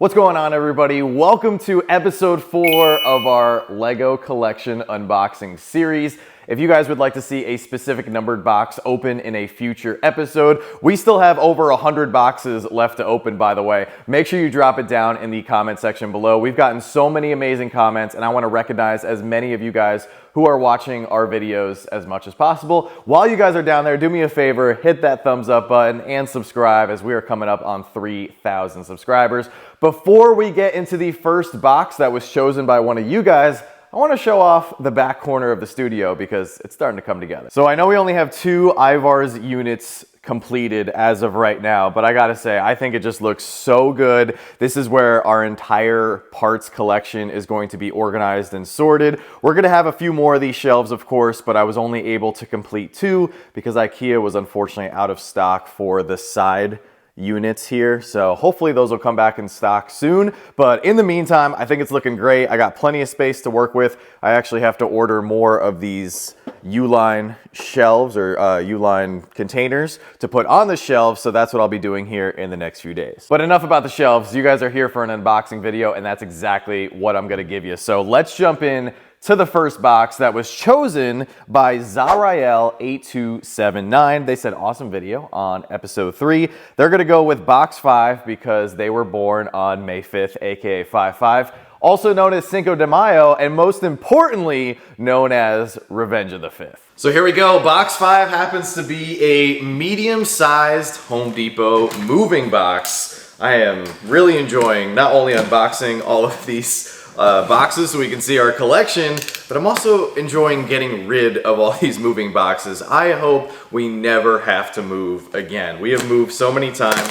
What's going on, everybody? Welcome to episode 4 of our Lego collection unboxing series. If you guys would like to see a specific numbered box open in a future episode, we still have over 100 boxes left to open, by the way. Make sure you drop it down in the comment section below. We've gotten so many amazing comments, and I want to recognize as many of you guys who are watching our videos as much as possible. While you guys are down there, do me a favor, hit that thumbs up button and subscribe, as we are coming up on 3,000 subscribers. Before we get into the first box that was chosen by one of you guys, I want to show off the back corner of the studio because it's starting to come together. So I know we only have 2 Ivar's units completed as of right now, but I gotta say, I think it just looks so good. This is where our entire parts collection is going to be organized and sorted. We're gonna have a few more of these shelves, of course, but I was only able to complete 2 because IKEA was unfortunately out of stock for the side units here, so hopefully those will come back in stock soon. But in the meantime, I think it's looking great. I got plenty of space to work with. I actually have to order more of these U-line shelves or U-line containers to put on the shelves, so that's what I'll be doing here in the next few days. But enough about the shelves. You guys are here for an unboxing video, and that's exactly what I'm gonna give you. So let's jump in to the first box that was chosen by Zarael8279. They said awesome video on episode 3. They're gonna go with box 5 because they were born on May 5th, aka 5/5, also known as Cinco de Mayo, and most importantly, known as Revenge of the 5th. So here we go. Box 5 happens to be a medium-sized Home Depot moving box. I am really enjoying not only unboxing all of these boxes so we can see our collection, but I'm also enjoying getting rid of all these moving boxes. I hope we never have to move again. We have moved so many times.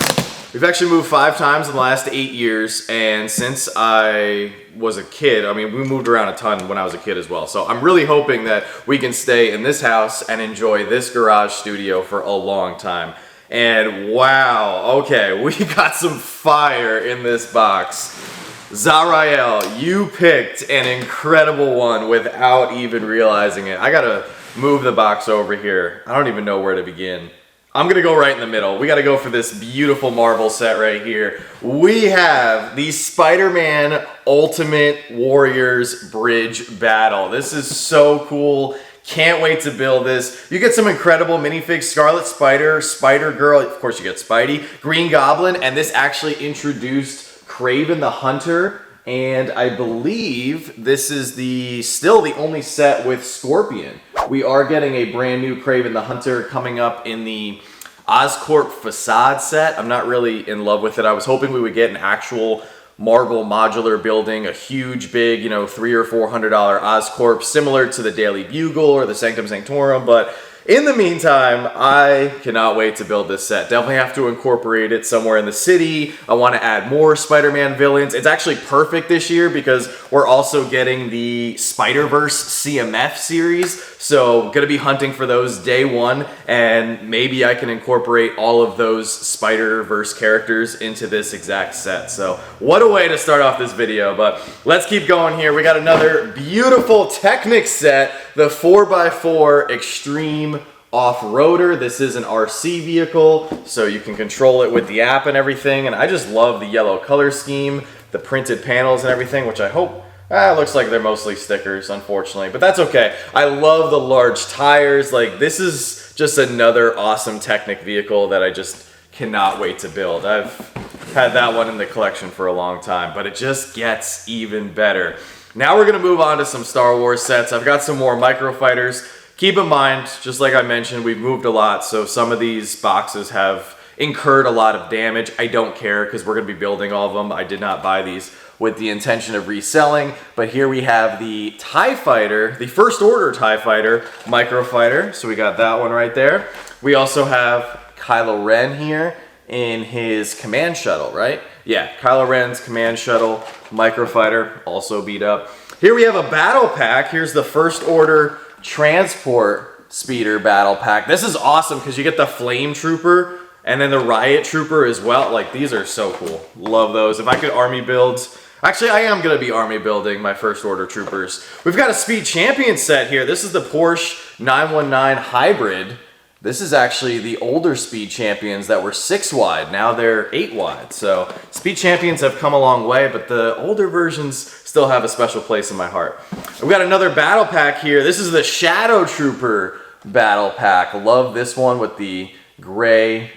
We've actually moved 5 times in the last 8 years, and since I was a kid, I mean, we moved around a ton when I was a kid as well. So I'm really hoping that we can stay in this house and enjoy this garage studio for a long time. And wow, okay, we got some fire in this box. Zarael, you picked an incredible one without even realizing it. I gotta move the box over here. I don't even know where to begin. I'm gonna go right in the middle. We gotta go for this beautiful marble set right here. We have the Spider-Man Ultimate Warriors Bridge Battle. This is so cool. Can't wait to build this. You get some incredible minifigs: Scarlet Spider, Spider-Girl, of course you get Spidey, Green Goblin, and this actually introduced Kraven the Hunter, and I believe this is still the only set with Scorpion. We are getting a brand new Kraven the Hunter coming up in the Oscorp Facade set. I'm not really in love with it. I was hoping we would get an actual marble modular building, a huge, big, you know, $300 or $400 Oscorp, similar to the Daily Bugle or the Sanctum Sanctorum, but in the meantime, I cannot wait to build this set. Definitely have to incorporate it somewhere in the city. I want to add more Spider-Man villains. It's actually perfect this year because we're also getting the Spider-Verse CMF series. So gonna be hunting for those day one, and maybe I can incorporate all of those Spider-Verse characters into this exact set. So what a way to start off this video, but let's keep going here. We got another beautiful Technic set, the 4x4 Extreme Off-Roader. This is an RC vehicle, so you can control it with the app and everything, and I just love the yellow color scheme, the printed panels and everything, which I hope, it looks like they're mostly stickers, unfortunately, but that's okay. I love the large tires. Like, this is just another awesome Technic vehicle that I just cannot wait to build. I've had that one in the collection for a long time, but it just gets even better. Now we're gonna move on to some Star Wars sets. I've got some more Microfighters. Keep in mind, just like I mentioned, we've moved a lot, so some of these boxes have incurred a lot of damage. I don't care because we're gonna be building all of them. I did not buy these with the intention of reselling, but here we have the TIE Fighter, the First Order TIE Fighter Microfighter. So we got that one right there. We also have Kylo Ren here in his command shuttle, right? Yeah, Kylo Ren's command shuttle Microfighter, also beat up. Here we have a battle pack. Here's the First Order Transport Speeder battle pack. This is awesome because you get the Flame Trooper and then the Riot Trooper as well. Like, these are so cool. Love those. If I could army build, actually I am gonna be army building my First Order troopers. We've got a Speed Champion set here. This is the Porsche 919 Hybrid. This is actually the older Speed Champions that were 6 wide. Now they're 8 wide. So Speed Champions have come a long way, but the older versions still have a special place in my heart. We've got another battle pack here. This is the Shadow Trooper battle pack. Love this one with the gray,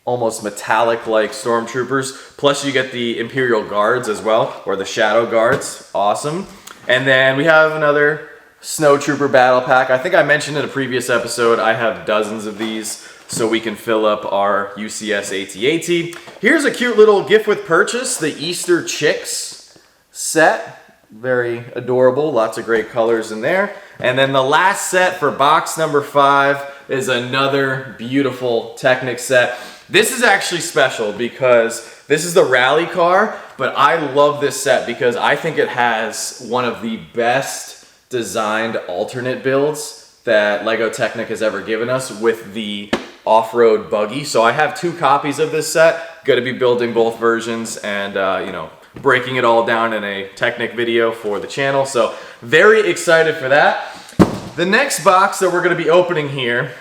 almost metallic-like stormtroopers. Plus you get the Imperial Guards as well, or the Shadow Guards. Awesome. And then we have another Snow Trooper battle pack. I think I mentioned in a previous episode, I have dozens of these so we can fill up our UCS AT-AT. Here's a cute little gift with purchase, the Easter Chicks set. Very adorable, lots of great colors in there. And then the last set for box number 5 is another beautiful Technic set. This is actually special because this is the rally car, but I love this set because I think it has one of the best designed alternate builds that LEGO Technic has ever given us with the off-road buggy. So I have 2 copies of this set. Going to be building both versions and you know, breaking it all down in a Technic video for the channel. So very excited for that. The next box that we're going to be opening here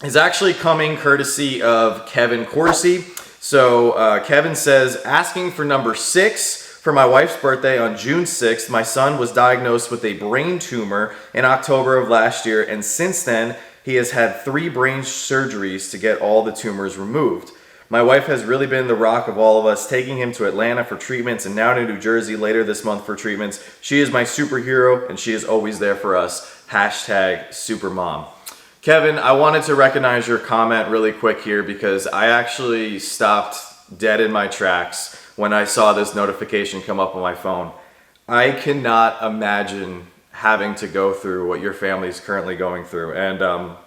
is actually coming courtesy of Kevin Corsi. So Kevin says, asking for number 6. For my wife's birthday on June 6th, my son was diagnosed with a brain tumor in October of last year, and since then, he has had 3 brain surgeries to get all the tumors removed. My wife has really been the rock of all of us, taking him to Atlanta for treatments and now to New Jersey later this month for treatments. She is my superhero, and she is always there for us. Hashtag Supermom. Kevin, I wanted to recognize your comment really quick here because I actually stopped dead in my tracks when I saw this notification come up on my phone. I cannot imagine having to go through what your family is currently going through, and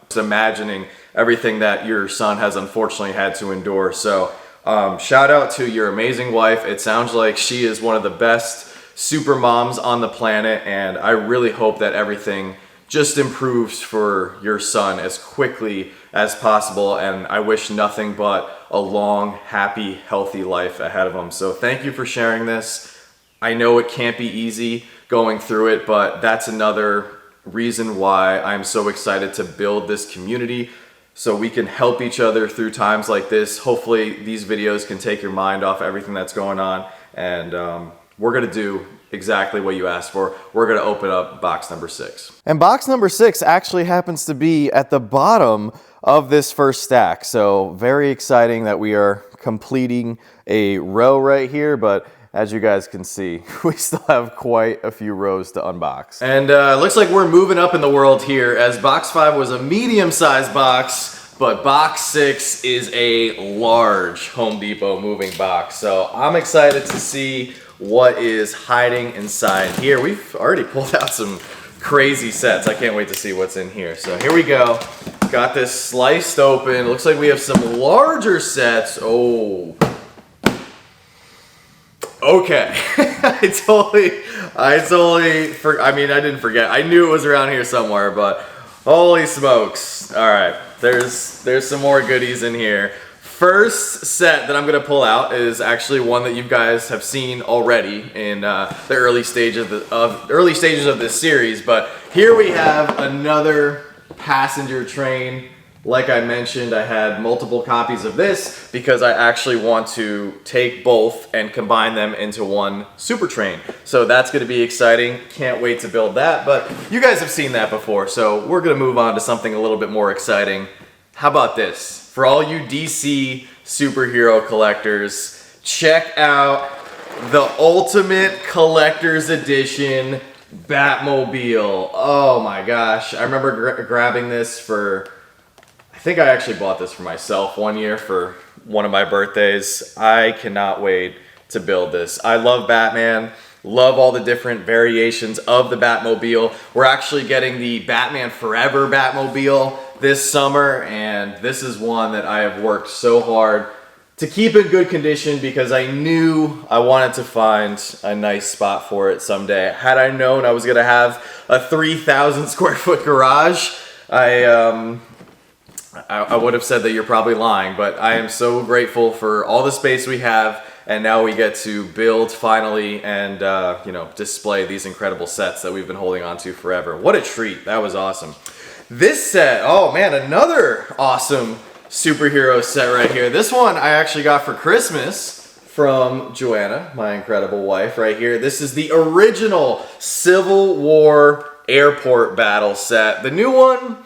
just imagining everything that your son has unfortunately had to endure. So shout out to your amazing wife. It sounds like she is one of the best super moms on the planet, and I really hope that everything just improves for your son as quickly as possible, and I wish nothing but a long, happy, healthy life ahead of him. So thank you for sharing this. I know it can't be easy going through it, but that's another reason why I'm so excited to build this community so we can help each other through times like this. Hopefully these videos can take your mind off everything that's going on, and we're gonna do exactly what you asked for. We're gonna open up box number 6. And box number 6 actually happens to be at the bottom of this first stack. So very exciting that we are completing a row right here, but as you guys can see, we still have quite a few rows to unbox. And looks like we're moving up in the world here, as box 5 was a medium-sized box, but box 6 is a large Home Depot moving box. So I'm excited to see what is hiding inside here. We've already pulled out some crazy sets. I can't wait to see what's in here. So here we go. Got this sliced open. Looks like we have some larger sets. Oh. Okay. I didn't forget. I knew it was around here somewhere, but holy smokes. All right. There's some more goodies in here. First set that I'm gonna pull out is actually one that you guys have seen already in the early stages of this series. But here we have another passenger train. Like I mentioned, I had multiple copies of this because I actually want to take both and combine them into one super train. So that's gonna be exciting. Can't wait to build that. But you guys have seen that before, so we're gonna move on to something a little bit more exciting. How about this? For all you DC superhero collectors, check out the Ultimate Collector's Edition Batmobile. Oh my gosh. I remember grabbing this for, I think I actually bought this for myself one year for one of my birthdays. I cannot wait to build this. I love Batman. Love all the different variations of the Batmobile. We're actually getting the Batman Forever Batmobile this summer, and this is one that I have worked so hard to keep in good condition because I knew I wanted to find a nice spot for it someday. Had I known I was gonna have a 3,000 square foot garage, I would have said that you're probably lying, but I am so grateful for all the space we have, and now we get to build finally and display these incredible sets that we've been holding on to forever. What a treat. That was awesome. This set, oh man, another awesome superhero set right here. This one I actually got for Christmas from Joanna, my incredible wife right here. This is the original Civil War airport battle set. The new one,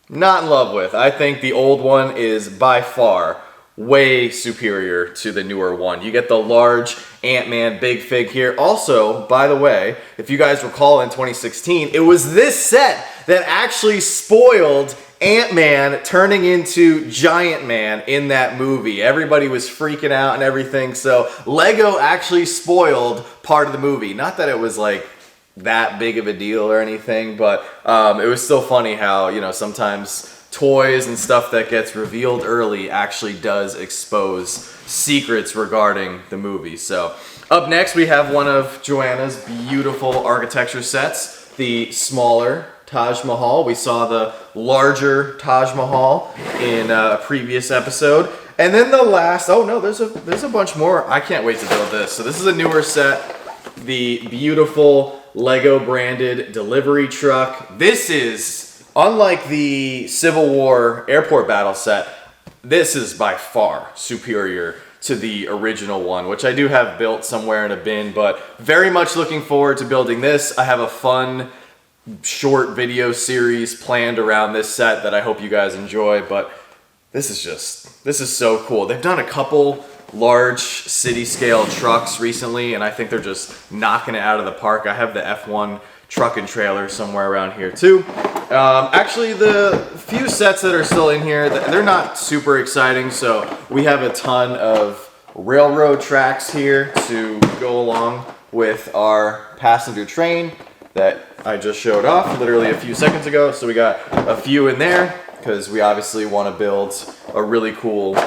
not in love with. I think the old one is by far way superior to the newer one. You get the large Ant-Man Big Fig here. Also, by the way, if you guys recall in 2016, it was this set that actually spoiled Ant-Man turning into Giant Man in that movie. Everybody was freaking out and everything, so Lego actually spoiled part of the movie. Not that it was like that big of a deal or anything, but it was still funny how, you know, sometimes toys and stuff that gets revealed early actually does expose secrets regarding the movie. So up next we have one of Joanna's beautiful architecture sets, the smaller Taj Mahal. We saw the larger Taj Mahal in a previous episode. And then the last, oh no, there's a bunch more. I can't wait to build this. So this is a newer set, the beautiful Lego branded delivery truck. This is, unlike the Civil War airport battle set, this is by far superior to the original one, which I do have built somewhere in a bin, but very much looking forward to building this. I have a fun short video series planned around this set that I hope you guys enjoy, but this is so cool. They've done a couple large city scale trucks recently, and I think they're just knocking it out of the park. I have the F1 truck and trailer somewhere around here too. Actually, the few sets that are still in here, they're not super exciting, so we have a ton of railroad tracks here to go along with our passenger train that I just showed off literally a few seconds ago. So we got a few in there because we obviously want to build a really cool,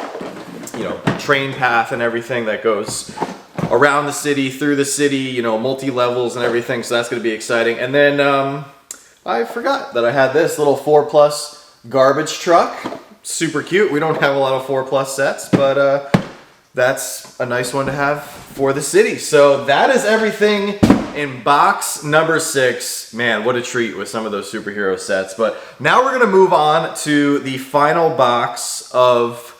you know, train path and everything that goes around the city, through the city, you know, multi-levels and everything, so that's going to be exciting. And then I forgot that I had this little 4+ garbage truck. Super cute. We don't have a lot of 4+ sets, but that's a nice one to have for the city. So that is everything in box number 6. Man, what a treat with some of those superhero sets. But now we're going to move on to the final box of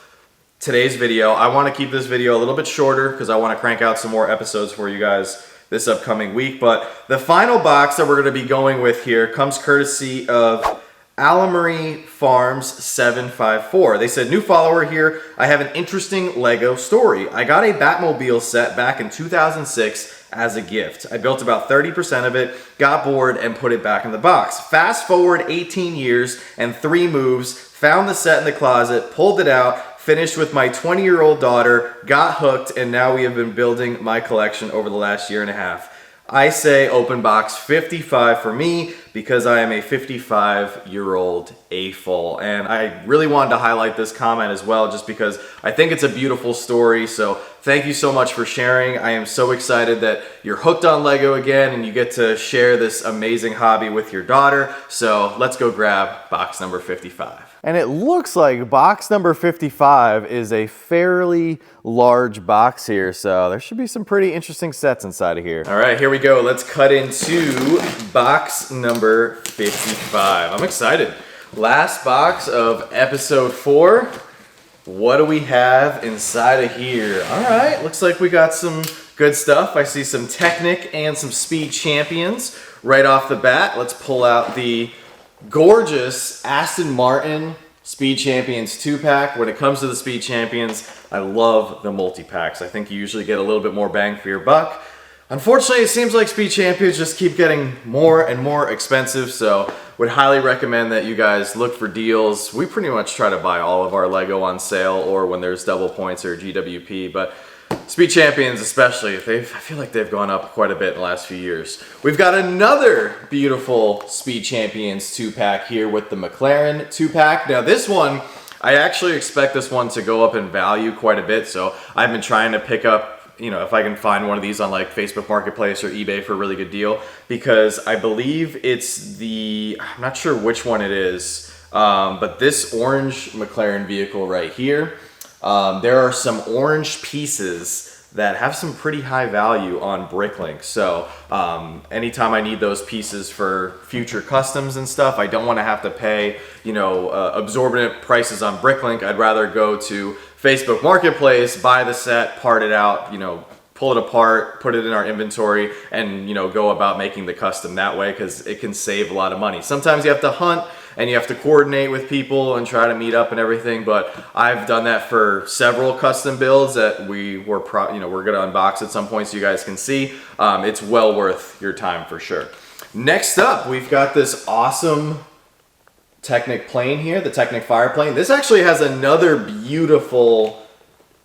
today's video. I want to keep this video a little bit shorter because I want to crank out some more episodes for you guys this upcoming week. But the final box that we're going to be going with here comes courtesy of Alamarie Farms 754. They said, new follower here, I have an interesting Lego story. I got a Batmobile set back in 2006 as a gift. I built about 30% of it, got bored, and put it back in the box. Fast forward 18 years and 3 moves, found the set in the closet, pulled it out, finished with my 20-year-old daughter, got hooked, and now we have been building my collection over the last year and a half. I say open box 55 for me because I am a 55-year-old AFOL. And I really wanted to highlight this comment as well just because I think it's a beautiful story. So thank you so much for sharing. I am so excited that you're hooked on Lego again and you get to share this amazing hobby with your daughter. So let's go grab box number 55. And it looks like box number 55 is a fairly large box here, so there should be some pretty interesting sets inside of here. All right, here we go. Let's cut into box number 55. I'm excited. Last box of episode 4. What do we have inside of here? All right, looks like we got some good stuff. I see some Technic and some Speed Champions right off the bat. Let's pull out the gorgeous Aston Martin Speed Champions 2-pack. When it comes to the Speed Champions, I love the multi-packs. I think you usually get a little bit more bang for your buck. Unfortunately, it seems like Speed Champions just keep getting more and more expensive, so would highly recommend that you guys look for deals. We pretty much try to buy all of our Lego on sale or when there's double points or GWP, but Speed Champions especially, I feel like they've gone up quite a bit in the last few years. We've got another beautiful Speed Champions 2-pack here with the McLaren 2-pack. Now this one, I actually expect this one to go up in value quite a bit, so I've been trying to pick up, you know, if I can find one of these on like Facebook Marketplace or eBay for a really good deal, because I believe it's the, I'm not sure which one it is, but this orange McLaren vehicle right here, there are some orange pieces that have some pretty high value on Bricklink. So anytime I need those pieces for future customs and stuff, I don't want to have to pay, you know, exorbitant prices on Bricklink. I'd rather go to Facebook Marketplace, buy the set, part it out, you know, pull it apart, put it in our inventory, and, you know, go about making the custom that way, because it can save a lot of money. Sometimes you have to hunt and you have to coordinate with people and try to meet up and everything, but I've done that for several custom builds that we're gonna unbox at some point so you guys can see. It's well worth your time for sure. Next up, we've got this awesome Technic plane here, the Technic Fire plane. This actually has another beautiful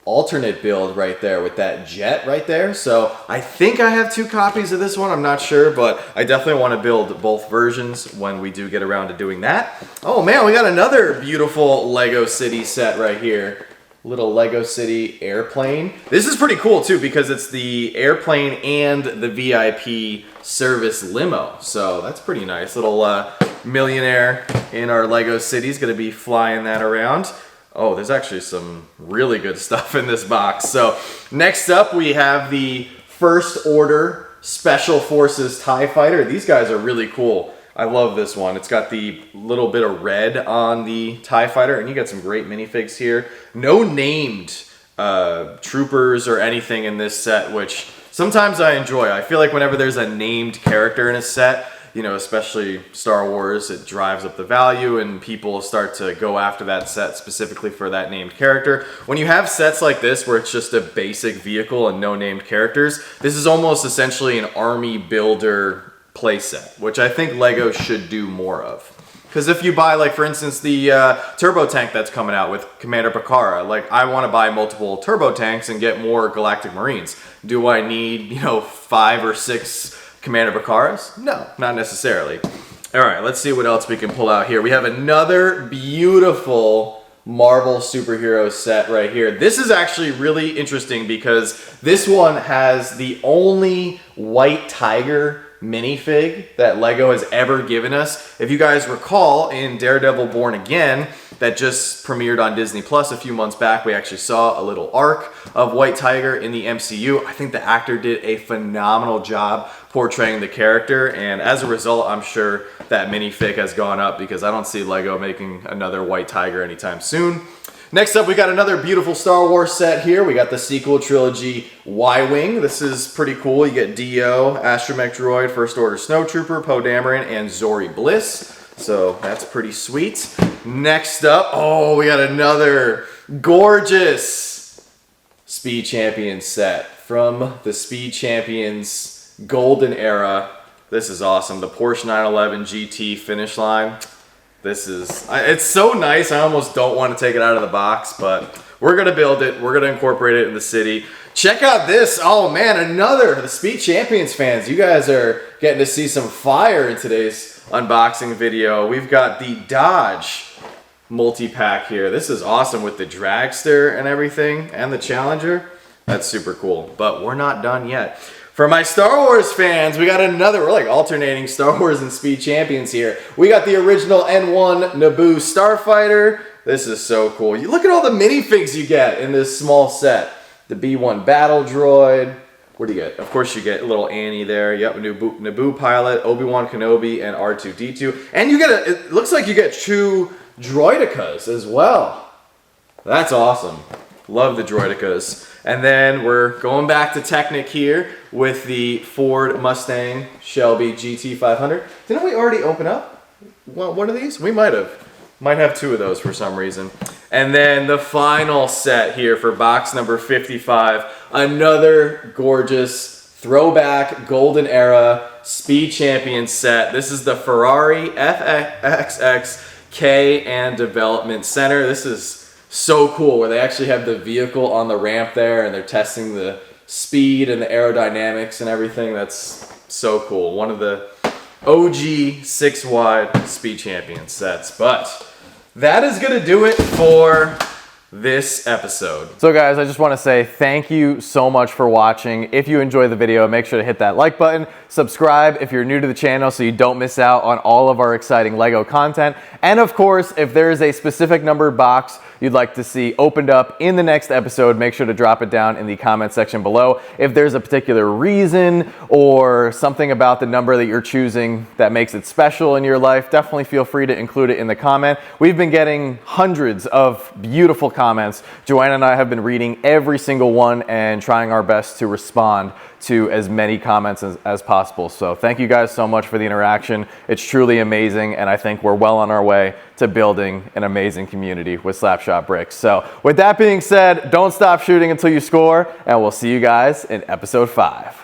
alternate build right there with that jet right there. So I think I have 2 copies of this one. I'm not sure, but I definitely want to build both versions when we do get around to doing that. Oh man, we got another beautiful Lego City set right here. Little Lego City airplane. This is pretty cool too, because it's the airplane and the VIP service limo. So that's pretty nice. Little millionaire in our Lego City is going to be flying that around. Oh, there's actually some really good stuff in this box. So next up, we have the First Order Special Forces TIE Fighter. These guys are really cool. I love this one. It's got the little bit of red on the TIE Fighter, and you got some great minifigs here. No named troopers or anything in this set, which sometimes I enjoy. I feel like whenever there's a named character in a set, you know, especially Star Wars, it drives up the value and people start to go after that set specifically for that named character. When you have sets like this where it's just a basic vehicle and no named characters, this is almost essentially an army builder playset, which I think Lego should do more of. Because if you buy, like, for instance, the turbo tank that's coming out with Commander Picara, like, I want to buy multiple turbo tanks and get more Galactic Marines. Do I need, you know, 5 or 6 Commander Picaras? No, not necessarily. All right, let's see what else we can pull out here. We have another beautiful Marvel superhero set right here. This is actually really interesting because this one has the only White Tiger minifig that Lego has ever given us. If you guys recall, in Daredevil Born Again, that just premiered on Disney Plus a few months back, we actually saw a little arc of White Tiger in the MCU. I think the actor did a phenomenal job portraying the character, and as a result, I'm sure that minifig has gone up because I don't see Lego making another White Tiger anytime soon. Next up, we got another beautiful Star Wars set here. We got the sequel trilogy Y-Wing. This is pretty cool. You get D-O, Astromech Droid, First Order Snowtrooper, Poe Dameron, and Zori Bliss. So that's pretty sweet. Next up, oh, we got another gorgeous Speed Champions set from the Speed Champions Golden Era. This is awesome. The Porsche 911 GT finish line. This is, it's so nice. I almost don't want to take it out of the box, but we're going to build it. We're going to incorporate it in the city. Check out this. Oh man, another, the Speed Champions fans. You guys are getting to see some fire in today's unboxing video. We've got the Dodge multi-pack here. This is awesome with the Dragster and everything and the Challenger. That's super cool, but we're not done yet. For my Star Wars fans, we got another, we're like alternating Star Wars and Speed Champions here. We got the original N1 Naboo Starfighter. This is so cool. You look at all the minifigs you get in this small set. The B-1 Battle Droid. What do you get? Of course you get little Annie there. Yep, Naboo Pilot, Obi-Wan Kenobi, and R2-D2. And you get it looks like you get 2 Droidicas as well. That's awesome. Love the Droidicas. And then we're going back to Technic here with the Ford Mustang Shelby GT500. Didn't we already open up one of these? We might have. Might have 2 of those for some reason. And then the final set here for box number 55. Another gorgeous throwback Golden Era Speed Champions set. This is the Ferrari FXX K and Development Center. This is so cool where they actually have the vehicle on the ramp there and they're testing the speed and the aerodynamics and everything. That's so cool. One of the OG 6-wide Speed Champions sets. But that is going to do it for this episode. So guys, I just want to say thank you so much for watching. If you enjoyed the video, make sure to hit that like button, subscribe if you're new to the channel so you don't miss out on all of our exciting Lego content. And of course, if there is a specific numbered box you'd like to see opened up in the next episode, make sure to drop it down in the comment section below. If there's a particular reason or something about the number that you're choosing that makes it special in your life, definitely feel free to include it in the comment. We've been getting hundreds of beautiful comments. Joanna and I have been reading every single one and trying our best to respond to as many comments as possible. So thank you guys so much for the interaction. It's truly amazing, and I think we're well on our way to building an amazing community with SlapShotBricks. So with that being said, don't stop shooting until you score, and we'll see you guys in episode 5.